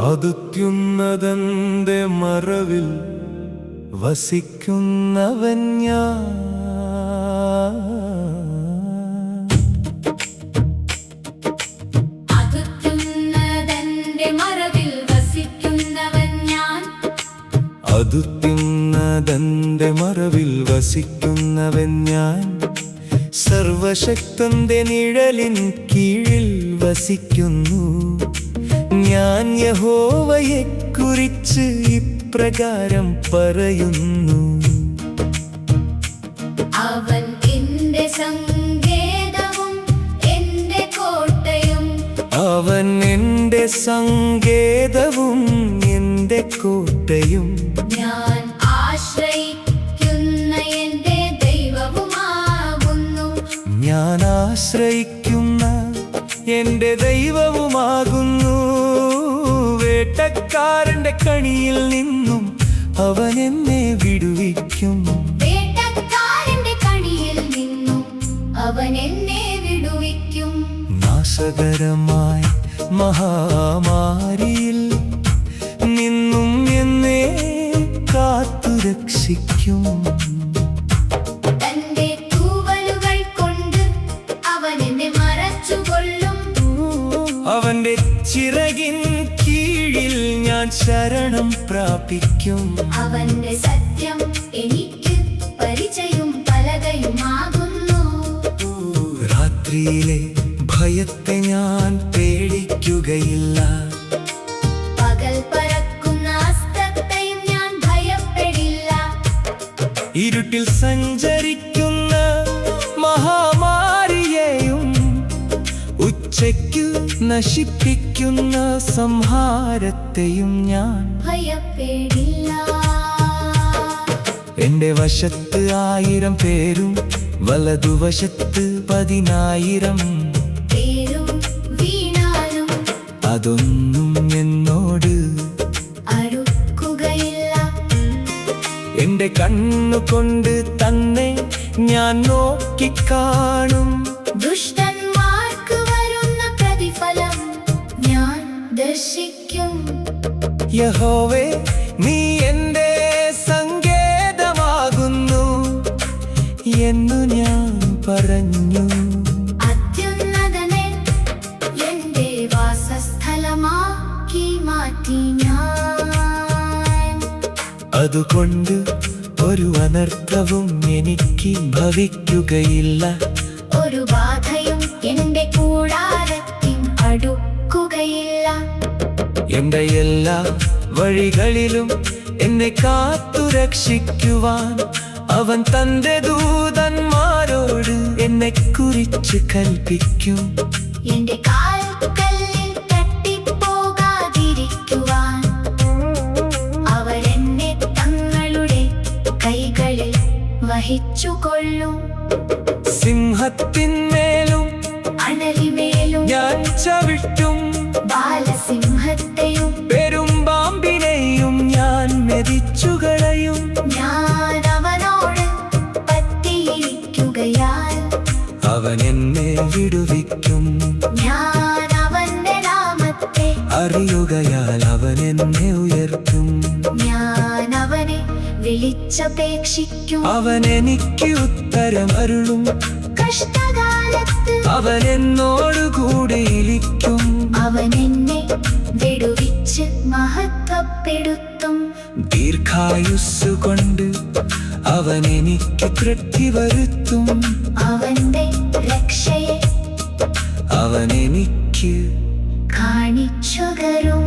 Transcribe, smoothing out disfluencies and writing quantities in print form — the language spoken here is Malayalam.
അത്യുന്നതന്റെ മറവിൽ വസിക്കുന്നവൻ ഞാൻ. അത്യുന്നതന്റെ മറവിൽ വസിക്കുന്നവൻ ഞാൻ. അത്യുന്നതന്റെ മറവിൽ വസിക്കുന്നവൻ ഞാൻ. സർവശക്തന്റെ നിഴലിൻ കീഴിൽ വസിക്കുന്നു ഞാൻ. യഹോവയെക്കുറിച്ച് ഇപ്രകാരം പറയുന്നു. അവൻ എന്റെ സങ്കേതവും എന്റെ കോട്ടയും. അവൻ എന്റെ സങ്കേതവും എന്റെ കോട്ടയും. ഞാൻ ആശ്രയിക്കുന്ന എന്റെ ദൈവവുമാകുന്നു. ഞാൻ ആശ്രയിക്കുന്ന എന്റെ ദൈവവുമാകുന്നു. വേട്ടക്കാരന്റെ കണിയിൽ നിന്നും അവൻ എന്നെ വിടുവിക്കും. വേട്ടക്കാരന്റെ കണിയിൽ നിന്നും അവൻ എന്നെ വിടുവിക്കും. നാശകരമായ മഹാമാരിയിൽ നിന്നും എന്നെ കാത്തുരക്ഷിക്കും. തന്റെ തൂവലുകൾ കൊണ്ട് അവൻ എന്നെ മറച്ചുകൊള്ളും. അവന്റെ ചിറകിൻ കീഴിൽ ഞാൻ ശരണം പ്രാപിക്കും. അവന്റെ സത്യം എനിക്ക് പരിചയം പലകയുമാകുന്നു. രാത്രിയിലെ ഭയത്തെ ഞാൻ പേടിക്കുകയില്ല. പകൽ പറക്കുന്ന അസ്ത്രത്തെയും ഞാൻ ഭയപ്പെടില്ല. ഇരുട്ടിൽ സഞ്ചരിക്കുന്ന മഹാമാരിയെയും ഉച്ചയ്ക്കു നശിപ്പിക്കുന്ന സംഹാരത്തെയും ഞാൻ ഭയപ്പെടില്ല. എന്റെ വശത്ത് 1000 പേരും വലതുവശത്ത് 10,000 പേരും വീണാലും അതൊന്നും എന്നോട് അടുക്കുകയില്ല. എന്റെ കണ്ണുകൊണ്ട് തന്നെ ഞാൻ നോക്കിക്കാണും. ദുഷ്ടന്മാർക്ക് വരുന്ന പ്രതിഫലം ഞാൻ ദർശിക്കും. യഹോവേ, നീ എന്റെ സങ്കേതമാകുന്നു എന്നു ഞാൻ പറഞ്ഞു. അത്യുന്നതനെ എന്റെ വാസസ്ഥലമാക്കി മാറ്റി ഞാൻ. അതുകൊണ്ട് ഒരു അനർത്ഥവും എനിക്ക് ഭവിക്കുകയില്ല. ഒരു ബാധയും എന്റെ കൂടാരത്തിൽ അടുക്കുകയില്ല. എന്റെ എല്ലാ വഴികളിലും എന്നെ കാത്തുരക്ഷിക്കുവാൻ അവൻ തന്റെ ദൂതന്മാരോട് എന്നെ കുറിച്ച് കൽപ്പിക്കും. എന്റെ കാൽ കല്ലിൽ തട്ടിപ്പോകാതിരിക്കുവാൻ അവരെന്നെ തങ്ങളുടെ കൈകളിൽ വഹിച്ചുകൊള്ളും. സിംഹത്തിന്മേലും അണലിമേലും ഞാൻ ചവിട്ടും. ബാലസിംഹത്തെയും പെരുമ്പാമ്പിനെയും ഞാൻ മെതിച്ചുകളയും. ഞാൻ അവനോട് പറ്റിയിരിക്കുകയാൽ അവൻ എന്നെ വിടുവിക്കും. ഞാൻ അവന്റെ നാമത്തെ അറിയുകയാൽ അവൻ എന്നെ ഉയർത്തും. ഞാൻ അവനെ വിളിച്ചപേക്ഷിക്കും. അവൻ എനിക്ക് ഉത്തരമരുളും. കഷ്ടകാലത്ത് അവൻ എന്നോടുകൂടെ ഇരിക്കും. അവൻ എന്നെ വിടുവിച്ച് മഹത്വപ്പെടുത്തും. ദീർഘായുസ്സുകൊണ്ട് അവൻ എനിക്ക് തൃപ്തി വരുത്തും. അവന്റെ രക്ഷയെ അവൻ എനിക്ക് കാണിച്ചു തരും.